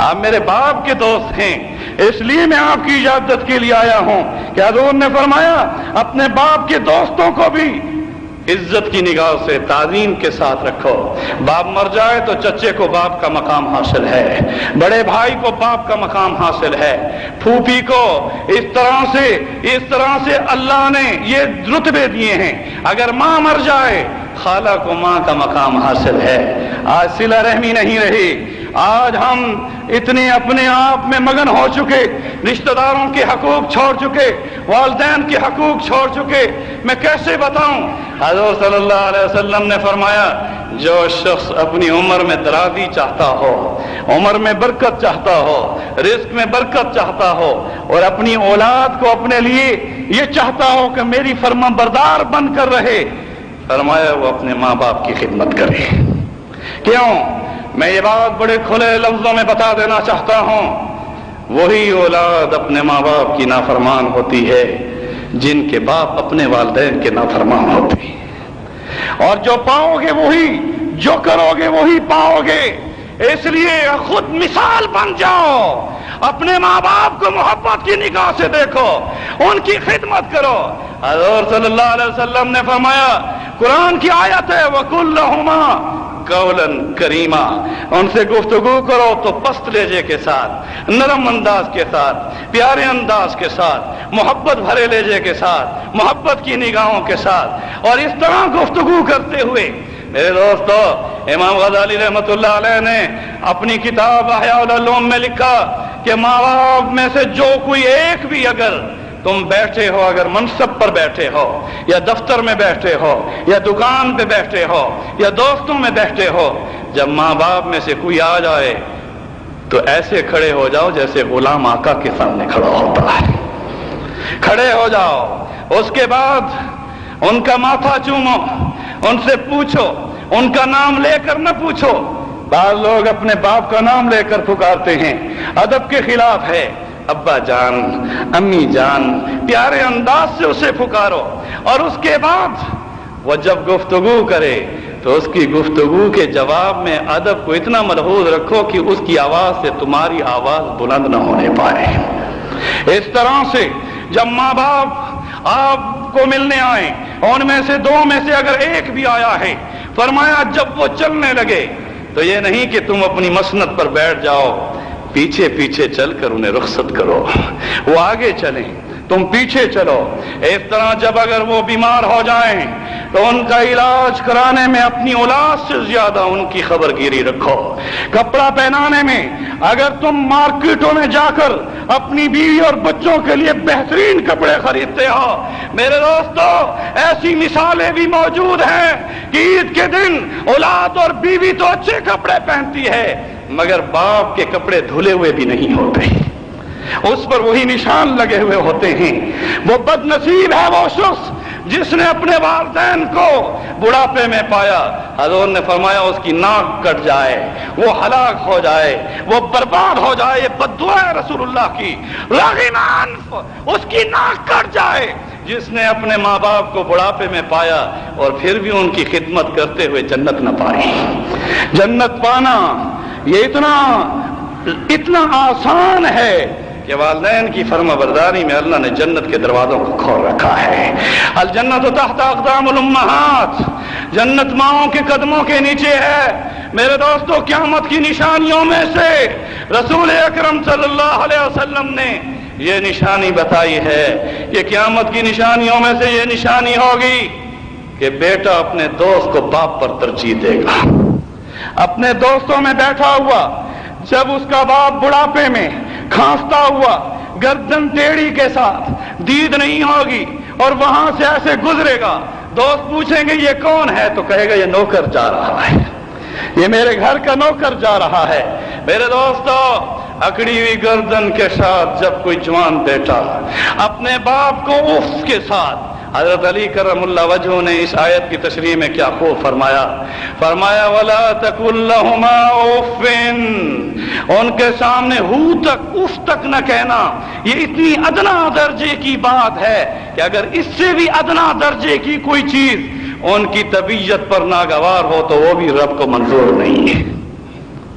آپ میرے باپ کے دوست ہیں، اس لیے میں آپ کی اجازت کے لیے آیا ہوں کہ حضور نے فرمایا اپنے باپ کے دوستوں کو بھی عزت کی نگاہ سے تعظیم کے ساتھ رکھو۔ باپ مر جائے تو چچے کو باپ کا مقام حاصل ہے، بڑے بھائی کو باپ کا مقام حاصل ہے، پھوپھی کو اس طرح سے اللہ نے یہ رتبے دیے ہیں۔ اگر ماں مر جائے خالہ کو ماں کا مقام حاصل ہے۔ آج صلہ رحمی نہیں رہی، آج ہم اتنے اپنے آپ میں مگن ہو چکے، رشتہ داروں کے حقوق چھوڑ چکے، والدین کے حقوق چھوڑ چکے۔ میں کیسے بتاؤں؟ حضور صلی اللہ علیہ وسلم نے فرمایا جو شخص اپنی عمر میں درازی چاہتا ہو، عمر میں برکت چاہتا ہو، رزق میں برکت چاہتا ہو، اور اپنی اولاد کو اپنے لیے یہ چاہتا ہو کہ میری فرما بردار بن کر رہے، فرمایا وہ اپنے ماں باپ کی خدمت کرے۔ کیوں؟ میں یہ بات بڑے کھلے لفظوں میں بتا دینا چاہتا ہوں، وہی اولاد اپنے ماں باپ کی نافرمان ہوتی ہے جن کے باپ اپنے والدین کے نافرمان ہوتے ہیں، اور جو پاؤ گے وہی، جو کرو گے وہی پاؤ گے۔ اس لیے خود مثال بن جاؤ، اپنے ماں باپ کو محبت کی نگاہ سے دیکھو، ان کی خدمت کرو۔ حضور صلی اللہ علیہ وسلم نے فرمایا، قرآن کی آیت ہے وَقُلْ لَهُمَا قَوْلًا كَرِيمًا، ان سے گفتگو کرو تو پست لہجے کے ساتھ، نرم انداز کے ساتھ، پیارے انداز کے ساتھ، محبت بھرے لہجے کے ساتھ، محبت کی نگاہوں کے ساتھ، اور اس طرح گفتگو کرتے ہوئے۔ میرے دوستو، امام غزالی رحمۃ اللہ علیہ نے اپنی کتاب احیاء العلوم میں لکھا کہ ماں باپ میں سے جو کوئی ایک بھی اگر تم بیٹھے ہو، اگر منصب پر بیٹھے ہو، یا دفتر میں بیٹھے ہو، یا دکان پہ بیٹھے ہو، یا دوستوں میں بیٹھے ہو، جب ماں باپ میں سے کوئی آ جائے تو ایسے کھڑے ہو جاؤ جیسے غلام آقا کے سامنے کھڑا ہوتا ہے۔ کھڑے ہو جاؤ، اس کے بعد ان کا ماتھا چومو، ان سے پوچھو، ان کا نام لے کر نہ پوچھو۔ بعض لوگ اپنے باپ کا نام لے کر پکارتے ہیں، ادب کے خلاف ہے۔ ابا جان، امی جان، پیارے انداز سے اسے پکارو، اور اس کے بعد وہ جب گفتگو کرے تو اس کی گفتگو کے جواب میں ادب کو اتنا ملحوظ رکھو کہ اس کی آواز سے تمہاری آواز بلند نہ ہونے پائے۔ اس طرح سے جب ماں باپ آپ کو ملنے آئیں، ان میں سے دو میں سے اگر ایک بھی آیا ہے، فرمایا جب وہ چلنے لگے تو یہ نہیں کہ تم اپنی مسند پر بیٹھ جاؤ، پیچھے پیچھے چل کر انہیں رخصت کرو، وہ آگے چلیں، تم پیچھے چلو۔ اس طرح جب اگر وہ بیمار ہو جائیں تو ان کا علاج کرانے میں اپنی اولاد سے زیادہ ان کی خبرگیری رکھو۔ کپڑا پہنانے میں اگر تم مارکیٹوں میں جا کر اپنی بیوی اور بچوں کے لیے بہترین کپڑے خریدتے ہو، میرے دوستو ایسی مثالیں بھی موجود ہیں کہ عید کے دن اولاد اور بیوی تو اچھے کپڑے پہنتی ہے مگر باپ کے کپڑے دھلے ہوئے بھی نہیں ہوتے، اس پر وہی نشان لگے ہوئے ہوتے ہیں۔ وہ بد نصیب ہے وہ شخص جس نے اپنے والدین کو بڑھاپے میں پایا۔ حضور نے فرمایا اس کی ناک کٹ جائے، وہ ہلاک ہو جائے، وہ برباد ہو جائے۔ یہ بد دعا ہے رسول اللہ کی، رغم انف، اس کی ناک کٹ جائے جس نے اپنے ماں باپ کو بڑھاپے میں پایا اور پھر بھی ان کی خدمت کرتے ہوئے جنت نہ پائی۔ جنت پانا یہ اتنا آسان ہے کہ والدین کی فرما برداری میں اللہ نے جنت کے دروازوں کو کھول رکھا ہے۔ الجنت تحت اقدام الامہات، جنت ماؤں کے قدموں کے نیچے ہے۔ میرے دوستو قیامت کی نشانیوں میں سے رسول اکرم صلی اللہ علیہ وسلم نے یہ نشانی بتائی ہے کہ قیامت کی نشانیوں میں سے یہ نشانی ہوگی کہ بیٹا اپنے دوست کو باپ پر ترجیح دے گا۔ اپنے دوستوں میں بیٹھا ہوا جب اس کا باپ بڑھاپے میں کھانستا ہوا گردن ٹیڑھی کے ساتھ، دید نہیں ہوگی، اور وہاں سے ایسے گزرے گا، دوست پوچھیں گے یہ کون ہے تو کہے گا یہ نوکر جا رہا ہے، یہ میرے گھر کا نوکر جا رہا ہے۔ میرے دوستو اکڑی ہوئی گردن کے ساتھ جب کوئی جوان بیٹا اپنے باپ کو اف کے ساتھ، حضرت علی کرم اللہ وجہہ نے اس آیت کی تشریح میں کیا خوب فرمایا، فرمایا وَلَا تَقُلْ لَهُمَا اُفٍّ، ان کے سامنے ہو تک اف تک نہ کہنا۔ یہ اتنی ادنا درجے کی بات ہے کہ اگر اس سے بھی ادنا درجے کی کوئی چیز ان کی طبیعت پر ناگوار ہو تو وہ بھی رب کو منظور نہیں ہے۔